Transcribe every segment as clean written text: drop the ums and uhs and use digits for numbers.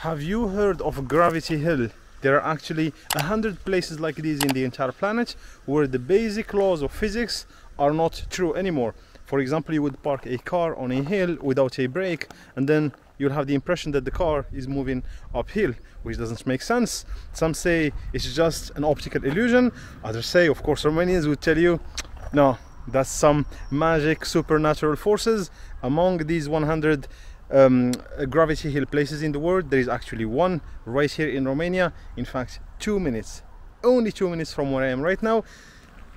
Have you heard of Gravity Hill? There are actually 100 places like these in the entire planet where the basic laws of physics are not true anymore. For example, you would park a car on a hill without a brake, and then you'll have the impression that the car is moving uphill, which doesn't make sense. Some say it's just an optical illusion. Others say, of course, Romanians would tell you, no, that's some magic supernatural forces. Among these 100 Gravity Hill places in the world, there is actually one right here in Romania. In fact, 2 minutes, only 2 minutes from where I am right now.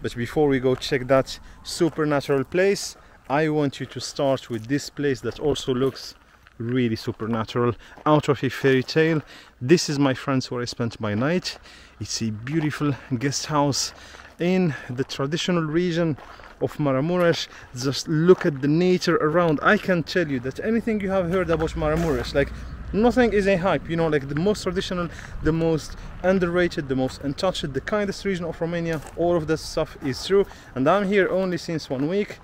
But before we go check that supernatural place, I want you to start with this place that also looks really supernatural, out of a fairy tale. This is, my friends, where I spent my night. It's a beautiful guest house in the traditional region of Maramures. Just look at the nature around. I can tell you that anything you have heard about Maramures, like, nothing is a hype, you know, like the most traditional, the most underrated, the most untouched, the kindest region of Romania, all of that stuff is true. And I'm here only since 1 week.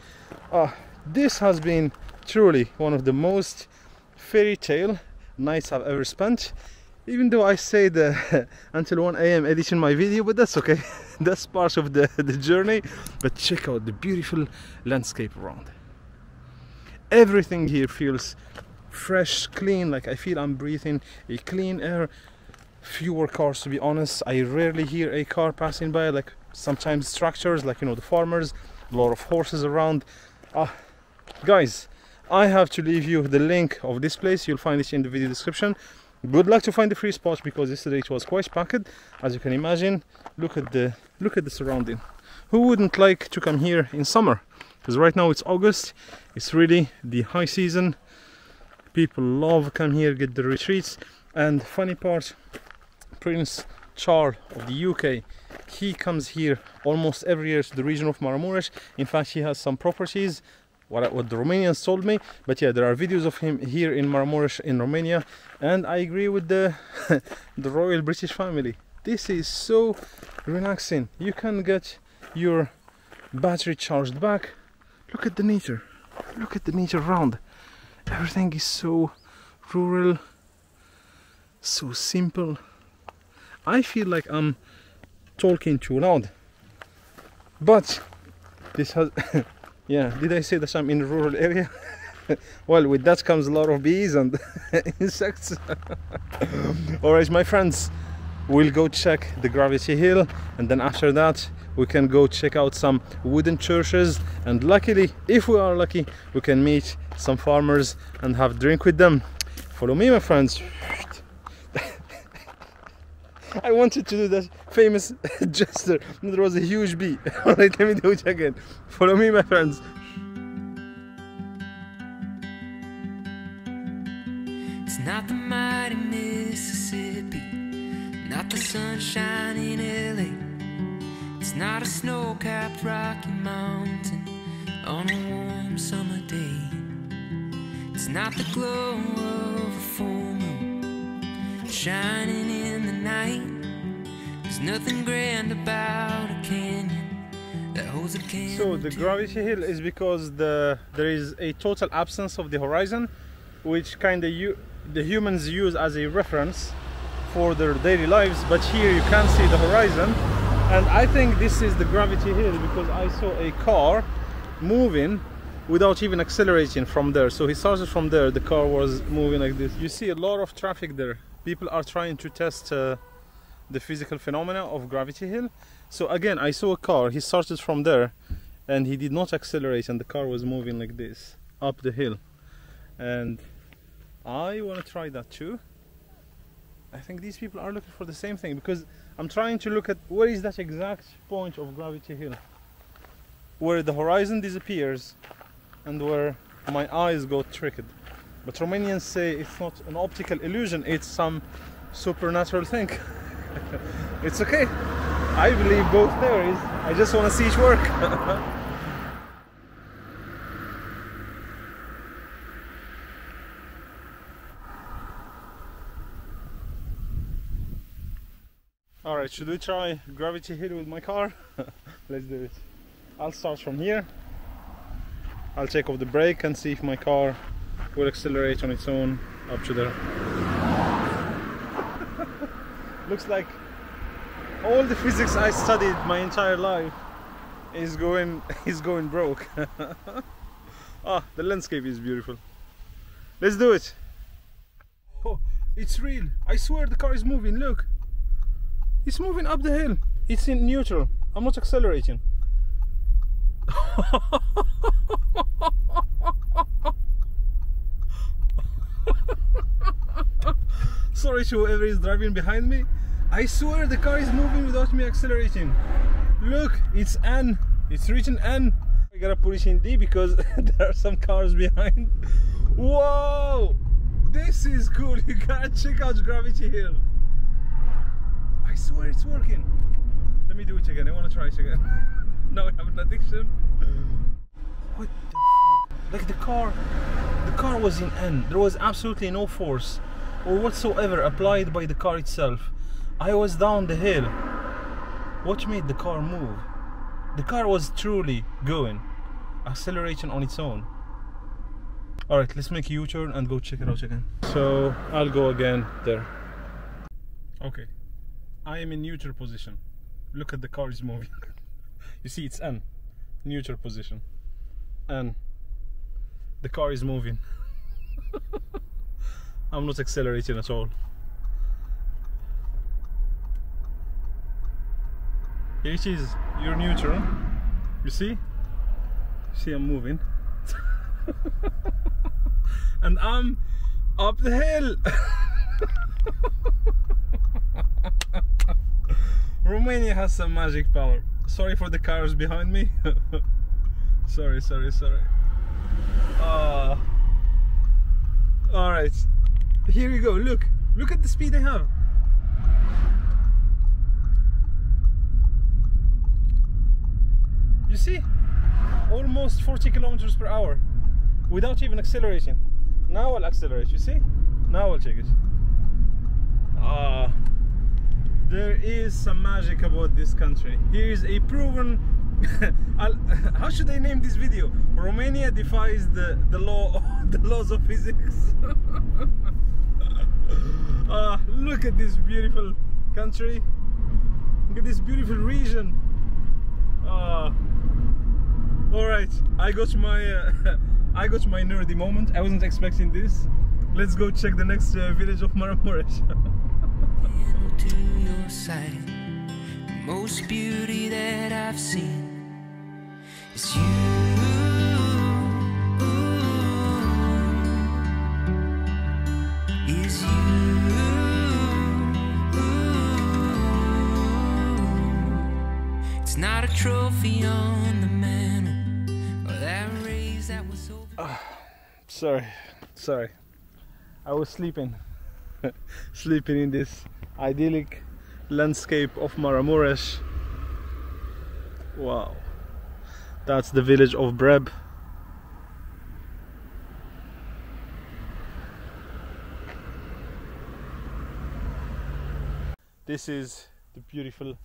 This has been truly one of the most fairy tale nights I've ever spent, even though I stayed until 1 AM editing my video, but that's okay. That's part of the journey. But check out the beautiful landscape around. Everything here feels fresh, clean, like I feel I'm breathing a clean air. Fewer cars, to be honest. I rarely hear a car passing by, like sometimes structures, like, you know, the farmers, a lot of horses around. Guys, I have to leave you the link of this place. You'll find it in the video description. Good luck to find the free spot, because yesterday it was quite packed, as you can imagine. Look at the surrounding. Who wouldn't like to come here in summer? Because right now it's August, it's really the high season. People love come here, get the retreats. And funny part, Prince Charles of the UK, he comes here almost every year to the region of Maramures. In fact, he has some properties, what the Romanians told me. But yeah, there are videos of him here in Maramures in Romania, and I agree with the the royal British family. This is so relaxing. You can get your battery charged back. Look at the nature. Look at the nature around. Everything is so rural, so simple. I feel like I'm talking too loud, but this has yeah, did I say that I'm in a rural area? Well, with that comes a lot of bees and insects. Alright, my friends, we'll go check the Gravity Hill, and then after that we can go check out some wooden churches, and luckily, if we are lucky, we can meet some farmers and have a drink with them. Follow me, my friends. I wanted to do that famous gesture. There was a huge bee. Alright, let me do it again. Follow me, my friends. It's not the mighty Mississippi, not the sunshine in LA. It's not a snow-capped Rocky Mountain on a warm summer day. It's not the glow of a full moon shining in the night. There's nothing grand about a canyon that holds a candle. So the Gravity Hill is because there is a total absence of the horizon, which kind of the humans use as a reference for their daily lives. But here you can see the horizon, and I think this is the Gravity Hill because I saw a car moving without even accelerating from there. So he started from there, the car was moving like this. You see a lot of traffic there. People are trying to test the physical phenomena of Gravity Hill. So again, I saw a car, he started from there and he did not accelerate, and the car was moving like this up the hill. And I want to try that too. I think these people are looking for the same thing, because I'm trying to look at where is that exact point of Gravity Hill, where the horizon disappears and where my eyes got tricked. But Romanians say it's not an optical illusion, it's some supernatural thing. It's okay, I believe both theories, I just want to see it work. Alright, should we try Gravity Hill with my car? Let's do it. I'll start from here. I'll take off the brake and see if my car will accelerate on its own up to there. Looks like all the physics I studied my entire life is going broke. Ah, the landscape is beautiful. Let's do it. Oh, it's real. I swear the car is moving. Look, it's moving up the hill. It's in neutral. I'm not accelerating. Sorry to whoever is driving behind me. I swear the car is moving without me accelerating. Look, it's N. It's written N. I gotta put it in D because there are some cars behind. Whoa! This is cool. You gotta check out Gravity Hill. I swear it's working. Let me do it again. I wanna try it again. Now I have an addiction. What the fuck? Like the car was in N. There was absolutely no force or whatsoever applied by the car itself. I was down the hill. What made the car move? The car was truly going, accelerating on its own. Alright, let's make a U-turn and go check it out again. So I'll go again there. Okay, I am in neutral position. Look at the car is moving. You see it's N, neutral position. And the car is moving. I'm not accelerating at all. Here it is, you're neutral. You see? See I'm moving. And I'm up the hill. Romania has some magic power. Sorry for the cars behind me. Sorry. Alright, here we go. Look at the speed I have. You see? Almost 40 kilometers per hour without even accelerating. Now I'll accelerate, you see? Now I'll check it. There is some magic about this country. Here is a proven how should I name this video? Romania defies the laws of physics. Look at this beautiful country. Look at this beautiful region. Alright, I got my nerdy moment. I wasn't expecting this. Let's go check the next village of Maramures. To your sight, the most beauty that I've seen is you. Is you. It's not a trophy on the mantle or that raise that was over. Sorry. I was sleeping. Sleeping in this idyllic landscape of Maramures. Wow, that's the village of Breb. This is the beautiful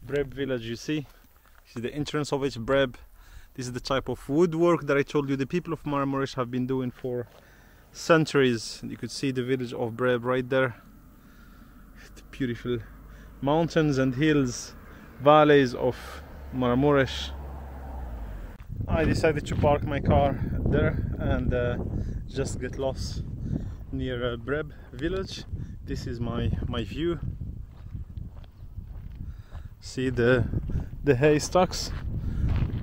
Breb village. You see this is the entrance of it, Breb. This is the type of woodwork that I told you the people of Maramures have been doing for centuries. You could see the village of Breb right there. The beautiful mountains and hills, valleys of Maramures. I decided to park my car there and just get lost near Breb village. This is my view. See the haystacks.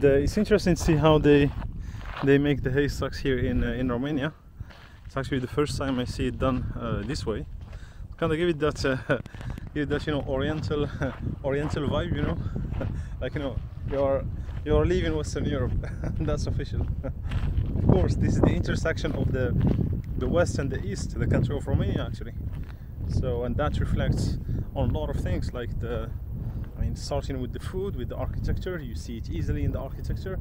It's interesting to see how they make the haystacks here in Romania. It's actually the first time I see it done this way. Kind of give it that you know, oriental vibe, you know. Like, you know, you're leaving Western Europe. That's official. Of course, this is the intersection of the west and the east, the country of Romania actually. So, and that reflects on a lot of things, like starting with the food, with the architecture. You see it easily in the architecture.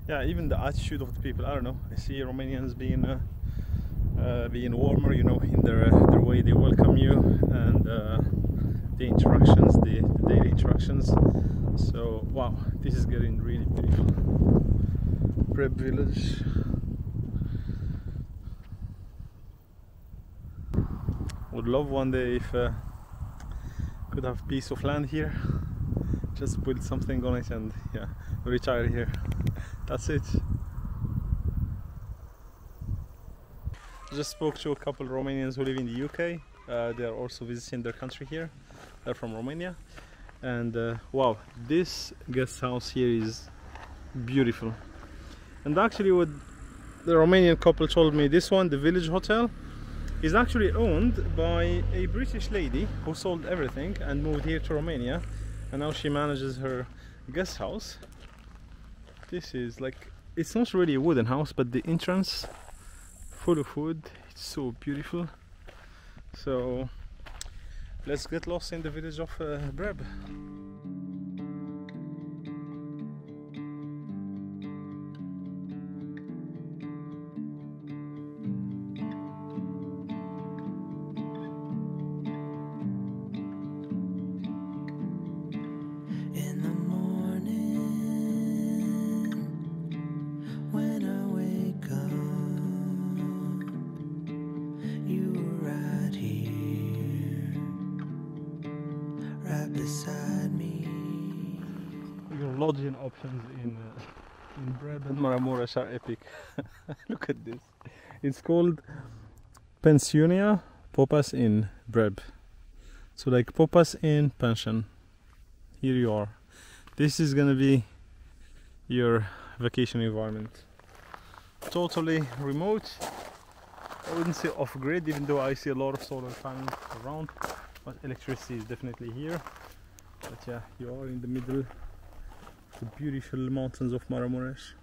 Yeah, even the attitude of the people. I don't know. I see Romanians being warmer, you know, in their way they welcome you, and the interactions, the daily interactions. So wow, this is getting really beautiful. Breb village. Would love one day if could have piece of land here, just build something on it and yeah, retire here. That's it. Just spoke to a couple Romanians who live in the UK. They are also visiting their country here. They're from Romania, and wow, this guest house here is beautiful. And actually what the Romanian couple told me, this one, the Village Hotel, is actually owned by a British lady who sold everything and moved here to Romania, and now she manages her guest house. This is like, it's not really a wooden house, but the entrance full of wood, it's so beautiful. So let's get lost in the village of Breb. Lodging options in Breb and Maramures are epic. Look at this. It's called Pensionia Popas Inn Breb. So like Popas Inn pension. Here you are. This is gonna be your vacation environment. Totally remote. I wouldn't say off-grid, even though I see a lot of solar panels around, but electricity is definitely here. But yeah, you are in the middle. The beautiful mountains of Maramures.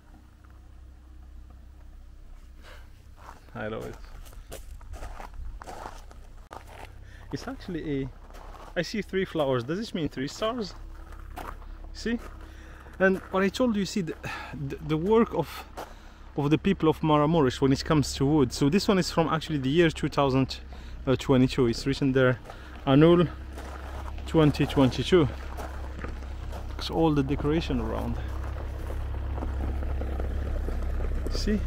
I love it. It's actually a... I see 3 flowers. Does this mean 3 stars? See? And what I told you, see the work of the people of Maramures when it comes to wood. So this one is from actually the year 2022. It's written there, Anul 2022. All the decoration around. See?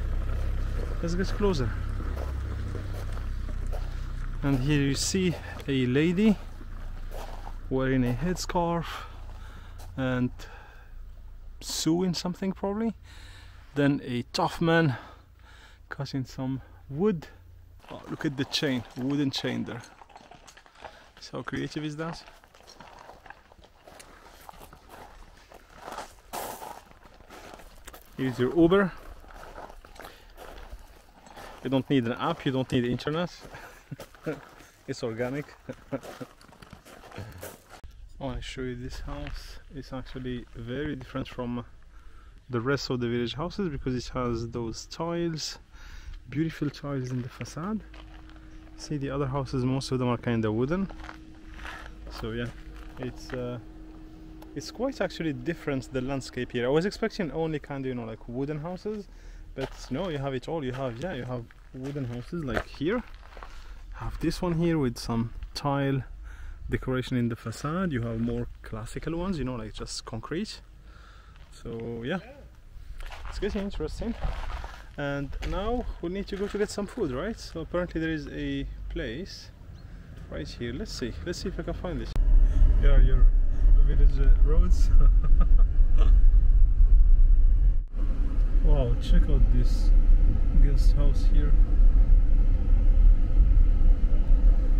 Let's get closer. And here you see a lady wearing a headscarf and sewing something probably. Then a tough man cutting some wood. Oh, look at the chain, wooden chain there. So how creative is that? Here's your Uber. You don't need an app, you don't need internet. It's organic. I want to show you this house. It's actually very different from the rest of the village houses because it has those tiles, beautiful tiles in the facade. See, the other houses, most of them are kind of wooden. So yeah, it's quite actually different, the landscape here. I was expecting only kind of, you know, like wooden houses, but no, you have it all. You have, yeah, you have wooden houses like here. Have this one here with some tile decoration in the facade. You have more classical ones, you know, like just concrete. So yeah, it's getting interesting. And now we need to go to get some food, right? So apparently there is a place right here. Let's see if I can find this. Here are your village roads. Wow, check out this guest house here.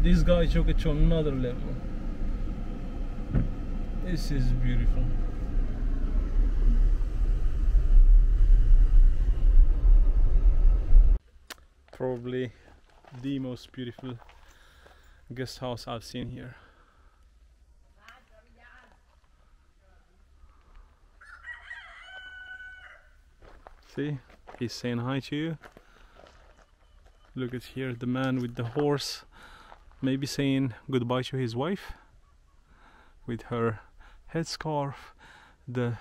This guy took it to another level. This is beautiful. Probably the most beautiful guest house I've seen here. See, he's saying hi to you. Look at here, the man with the horse, maybe saying goodbye to his wife with her headscarf, the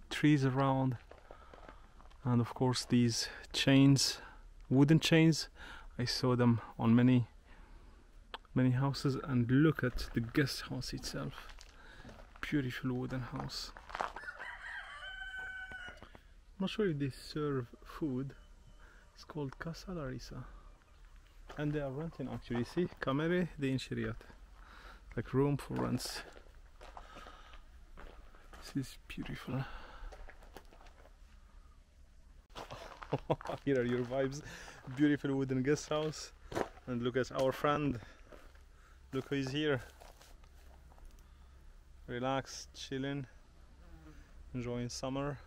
trees around, and of course these chains, wooden chains. I saw them on many houses. And look at the guest house itself, beautiful wooden house. I'm not sure if they serve food. It's called Casa Larissa. And they are renting actually, see, kamere de inşiriyat, like room for rents. This is beautiful. Here are your vibes. Beautiful wooden guest house. And look at our friend. Look who is here. Relaxed, chilling, enjoying summer.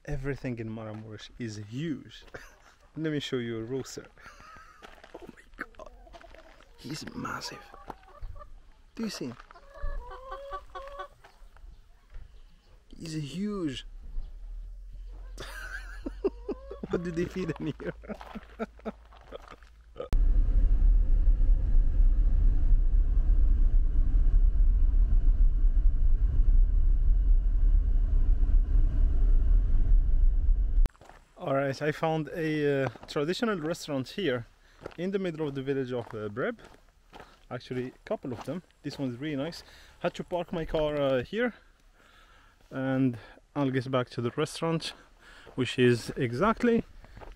Everything in Maramures is huge. Let me show you a rooster. Oh my god. He's massive. Do you see him? He's huge. What do they feed in here? Alright, I found a traditional restaurant here in the middle of the village of Breb. Actually, a couple of them. This one's really nice. Had to park my car here, and I'll get back to the restaurant, which is exactly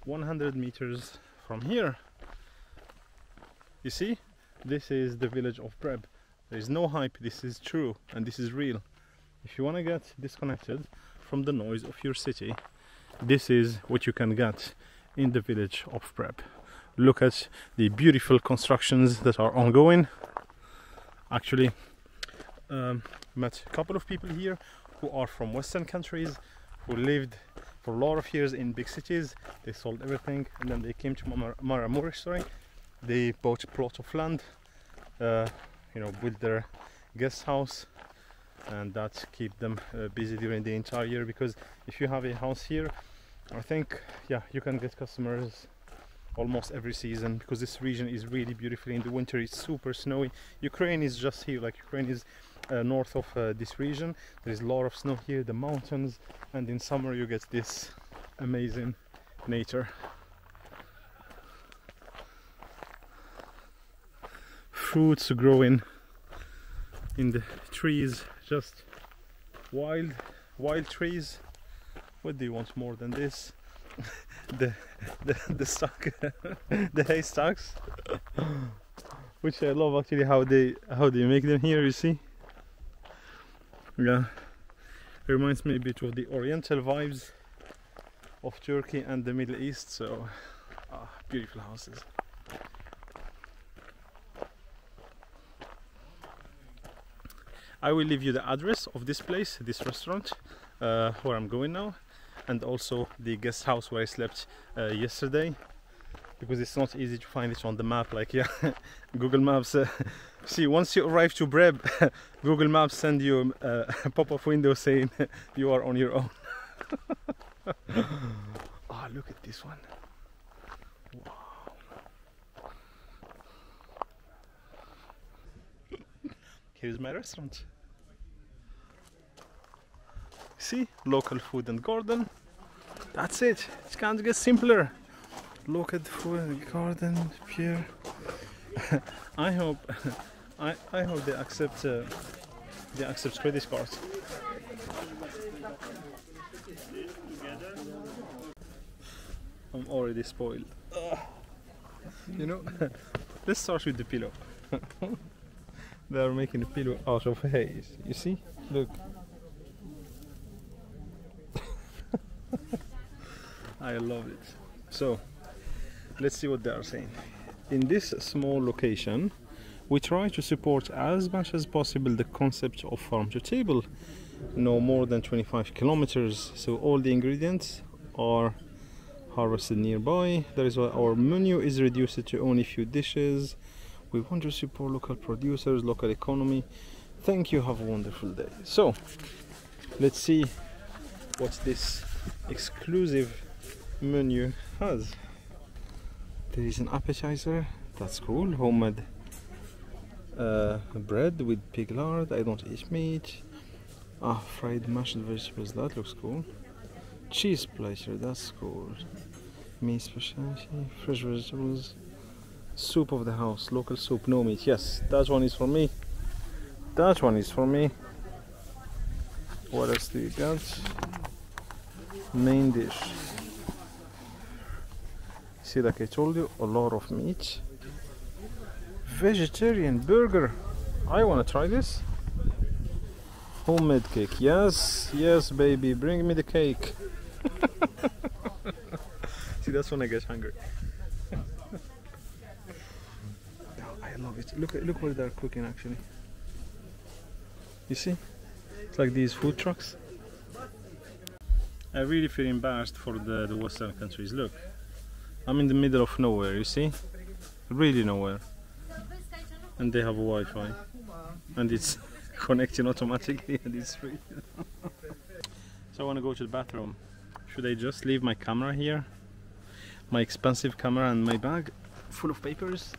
100 meters from here. You see, this is the village of Breb. There is no hype, this is true and this is real. If you want to get disconnected from the noise of your city, this is what you can get in the village of Breb. Look at the beautiful constructions that are ongoing. Actually, met a couple of people here who are from Western countries, who lived for a lot of years in big cities. They sold everything and then they came to Maramures. They bought a plot of land, you know, built their guest house, and that keep them busy during the entire year. Because if you have a house here, I think, yeah, you can get customers almost every season, because this region is really beautiful. In the winter it's super snowy. Ukraine is just here, like Ukraine is north of this region. There is a lot of snow here, the mountains, and in summer you get this amazing nature. Fruits growing in the trees, just wild trees. What do you want more than this? the stock the haystacks, which I love actually how they make them here. You see, yeah, it reminds me a bit of the oriental vibes of Turkey and the Middle East. So beautiful houses. I will leave you the address of this place, this restaurant, where I'm going now, and also the guest house where I slept yesterday, because it's not easy to find it on the map. Like, yeah, Google Maps. See, once you arrive to Breb, Google Maps send you a pop-up window saying you are on your own. Oh, look at this one. Wow. Here's my restaurant. See, local food and garden. That's it. It can't get simpler. Local food and garden here. I hope they accept credit cards. I'm already spoiled. You know, let's start with the pillow. They are making a pillow out of hay. You see? Look. I love it. So let's see what they are saying. In this small location, we try to support as much as possible the concept of farm to table, no more than 25 kilometers. So all the ingredients are harvested nearby. That is why our menu is reduced to only a few dishes. We want to support local producers, local economy. Thank you. Have a wonderful day. So let's see what this exclusive menu has. There is an appetizer. That's cool. Homemade bread with pig lard. I don't eat meat. Fried mashed vegetables. That looks cool. Cheese platter. That's cool. Meat specialty. Fresh vegetables. Soup of the house. Local soup. No meat. Yes, that one is for me. That one is for me. What else do you got? Main dish. see, like I told you, a lot of meat. Vegetarian burger. I want to try this. Homemade cake. Yes, yes, baby, bring me the cake. See, that's when I get hungry. I love it. Look what they're cooking actually. You see? It's like these food trucks. I really feel embarrassed for the Western countries. Look, I'm in the middle of nowhere, you see? Really nowhere. And they have Wi-Fi. And it's connecting automatically and it's free. So I want to go to the bathroom. Should I just leave my camera here? My expensive camera and my bag full of papers?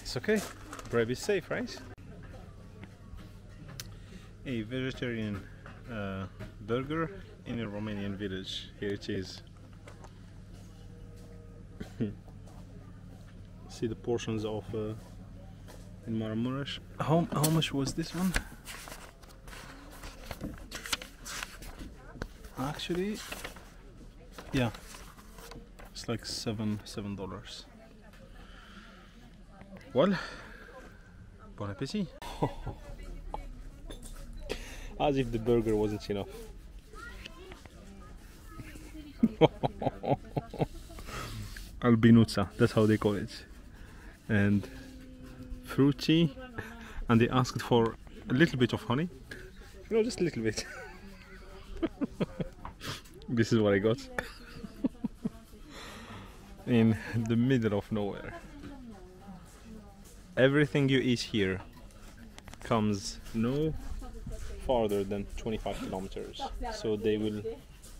It's okay. Breb is safe, right? A vegetarian burger in a Romanian village. Here it is. See the portions of in Maramures. How much was this one? Actually, yeah, it's like $7. Well, bon appetit. As if the burger wasn't enough. Albinuța, that's how they call it. And fruity, and they asked for a little bit of honey. You know, just a little bit. This is what I got. In the middle of nowhere. Everything you eat here comes no farther than 25 kilometers. So they will,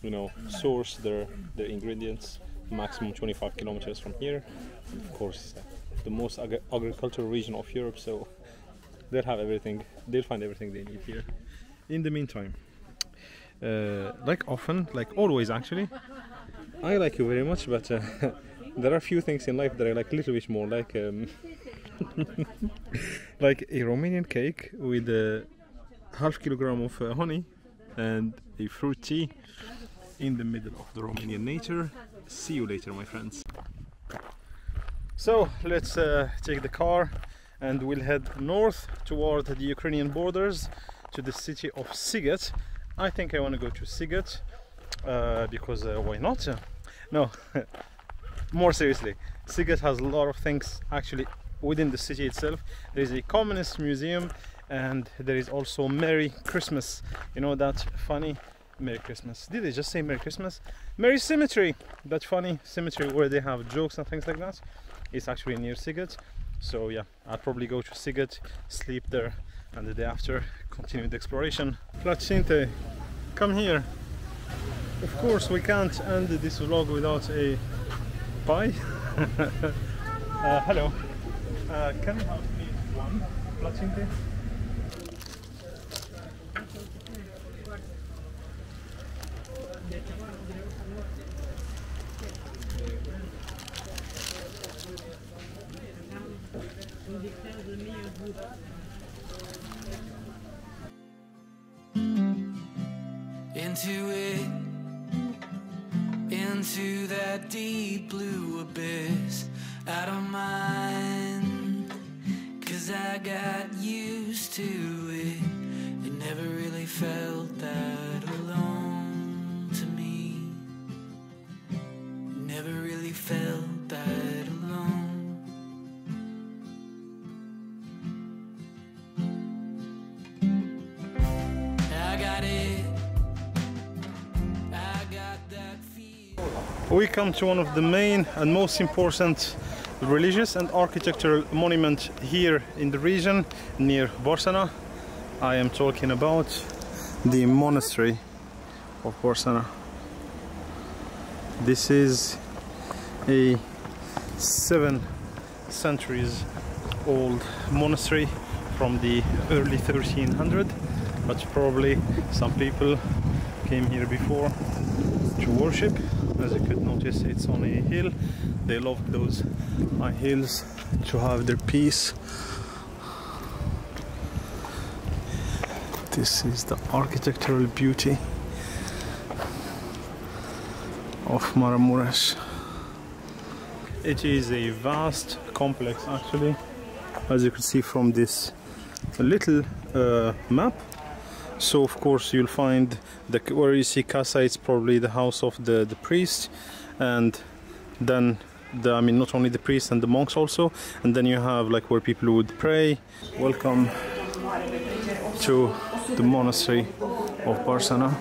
you know, source their ingredients maximum 25 kilometers from here. And of course, the most agricultural region of Europe, so they'll have everything. They'll find everything they need here. In the meantime, like often, like always actually, I like you very much, but there are a few things in life that I like a little bit more, like like a Romanian cake with a half kilogram of honey and a fruit tea in the middle of the Romanian nature. See you later, my friends. So let's take the car and we'll head north toward the Ukrainian borders to the city of Siget. I think I want to go to Siget because why not? No, more seriously, Siget has a lot of things actually within the city itself. There is a communist museum and there is also Merry Christmas. You know that funny Merry Christmas. Did they just say Merry Christmas? Merry Cemetery! That funny cemetery where they have jokes and things like that. It's actually near Siget. So yeah, I'll probably go to Siget, sleep there, and the day after continue the exploration. Placinte, come here. Of course we can't end this vlog without a pie. Hello. Can you have me one placinte? Into it, into that deep blue abyss, out of mind, 'cause I got used to it. It never really felt that alone to me. It never really felt that alone. I got it. We come to one of the main and most important religious and architectural monument here in the region near Barsana. I am talking about the monastery of Barsana. This is a 7 centuries old monastery from the early 1300s, but probably some people came here before to worship. As you could notice, it's on a hill. They love those high hills to have their peace. This is the architectural beauty of Maramures. It is a vast complex actually, as you can see from this little map. So of course you'll find where you see casa, it's probably the house of the priest, and then I mean not only the priests and the monks also, and then you have like where people would pray. Welcome to the monastery of Barsana.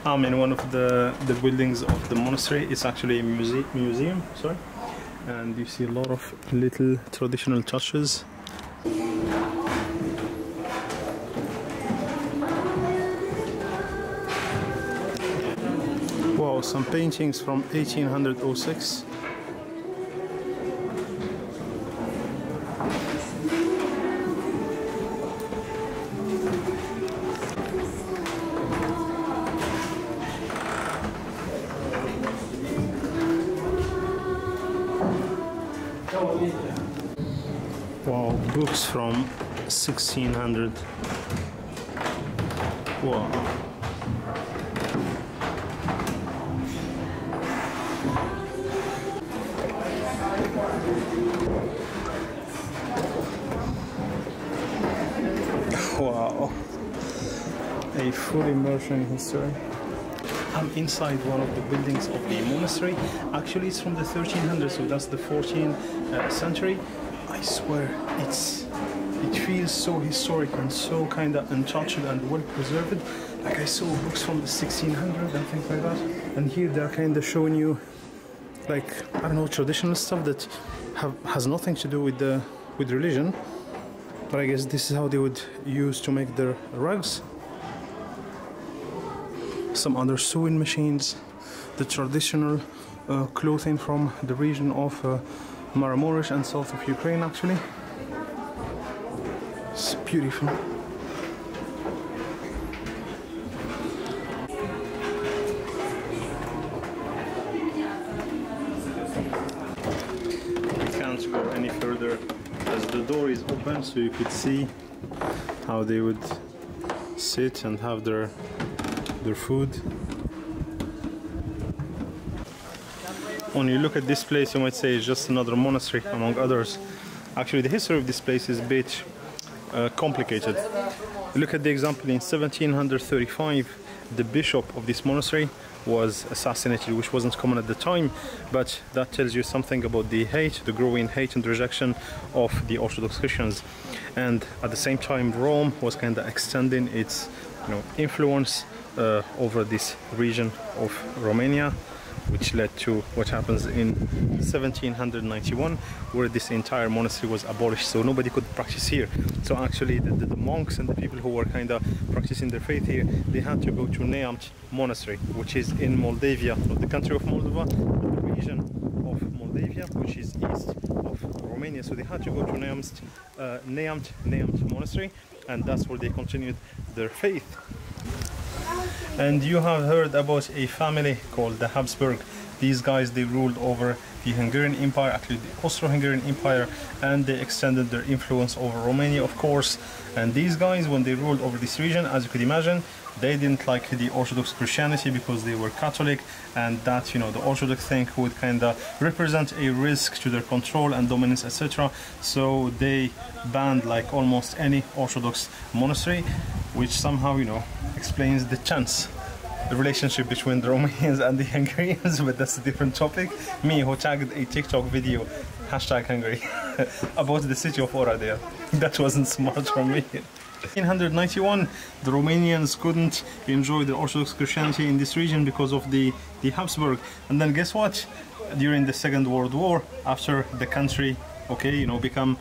I'm in one of the buildings of the monastery. It's actually a museum, sorry, and you see a lot of little traditional touches. Wow, some paintings from 1806. Wow, books from 1600. Wow. Wow. A full immersion in history. I'm inside one of the buildings of the monastery. Actually, it's from the 1300s, so that's the 14th century. I swear, it feels so historic and so kind of untouched and well preserved. Like I saw books from the 1600s and things like that. And here they're kind of showing you, like, I don't know, traditional stuff that has nothing to do with religion. But I guess this is how they would use to make their rugs. Some other sewing machines, the traditional clothing from the region of Maramures and south of Ukraine actually. It's beautiful. We can't go any further as the door is open, so you could see how they would sit and have their food. When you look at this place, you might say it's just another monastery among others. Actually, the history of this place is a bit complicated. Look at the example. In 1735, the bishop of this monastery was assassinated, which wasn't common at the time, but that tells you something about the hate, the growing hate and rejection of the Orthodox Christians. And at the same time, Rome was kind of extending its influence over this region of Romania, which led to what happens in 1791, where this entire monastery was abolished, so nobody could practice here. So actually the monks and the people who were kind of practicing their faith here, they had to go to Neamt Monastery, which is in Moldavia, not the country of Moldova, but the region of Moldavia, which is east of Romania. So they had to go to Neamt Monastery, and that's where they continued their faith. And you have heard about a family called the Habsburg. These guys, they ruled over the Hungarian Empire, actually the Austro-Hungarian Empire, and they extended their influence over Romania, of course. And these guys, when they ruled over this region, as you could imagine, they didn't like the Orthodox Christianity because they were Catholic, and that, the Orthodox thing would kind of represent a risk to their control and dominance, etc. So they banned like almost any Orthodox monastery, which somehow, explains the relationship between the Romanians and the Hungarians, but that's a different topic. Me, who tagged a TikTok video, #Hungary, about the city of Oradea. That wasn't smart from me. In 1891, the Romanians couldn't enjoy the Orthodox Christianity in this region because of the Habsburg. And then guess what? During the Second World War, after the country, become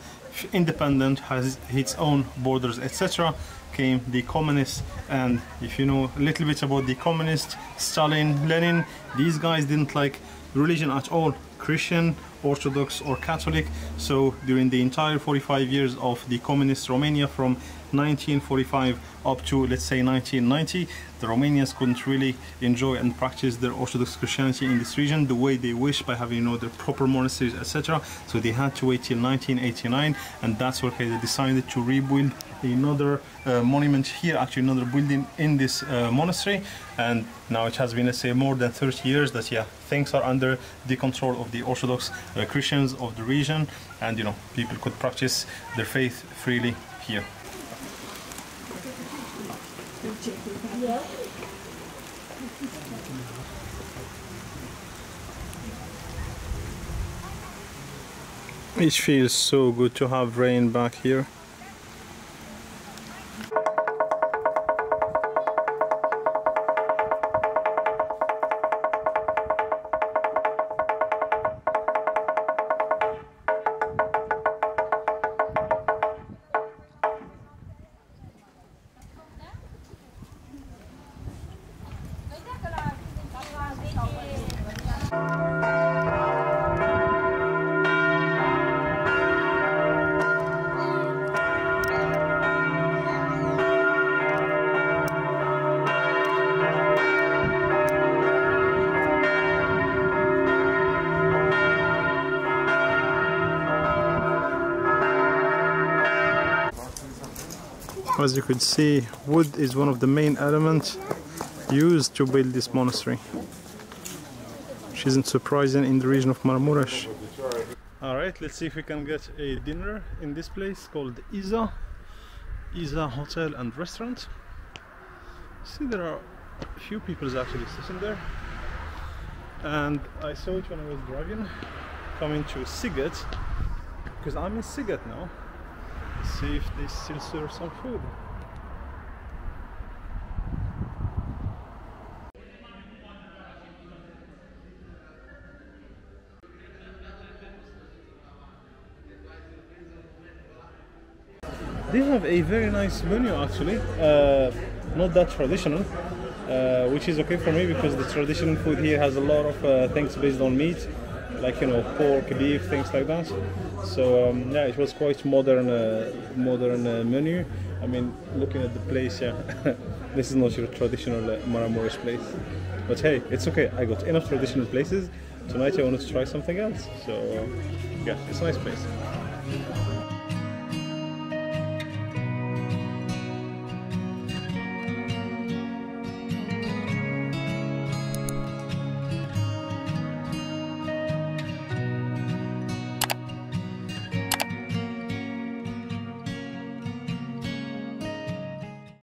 independent, has its own borders, etc., came the communists. And if you know a little bit about the communists, Stalin, Lenin, these guys didn't like religion at all, Christian Orthodox or Catholic. So during the entire 45 years of the communist Romania, from 1945 up to, let's say, 1990, the Romanians couldn't really enjoy and practice their Orthodox Christianity in this region the way they wish, by having, you know, their proper monasteries, etc. So they had to wait till 1989, and that's where they decided to rebuild another monument here, actually another building in this monastery. And now it has been, let's say, more than 30 years that, yeah, things are under the control of the Orthodox Christians of the region, and, you know, people could practice their faith freely here. It feels so good to have rain back here. As you could see, wood is one of the main elements used to build this monastery, which isn't surprising in the region of Maramures. Alright, let's see if we can get a dinner in this place called Isa Hotel and Restaurant. See, there are a few people actually sitting there, and I saw it when I was driving coming to Siget, because I'm in Siget now. Let's see if they still serve some food. They have a very nice menu actually, not that traditional, which is okay for me because the traditional food here has a lot of things based on meat, like, you know, pork, beef, things like that. So yeah, it was quite modern menu. I mean, looking at the place, yeah, this is not your traditional Maramures place. But hey, it's okay. I got enough traditional places. Tonight I wanted to try something else. So yeah, it's a nice place.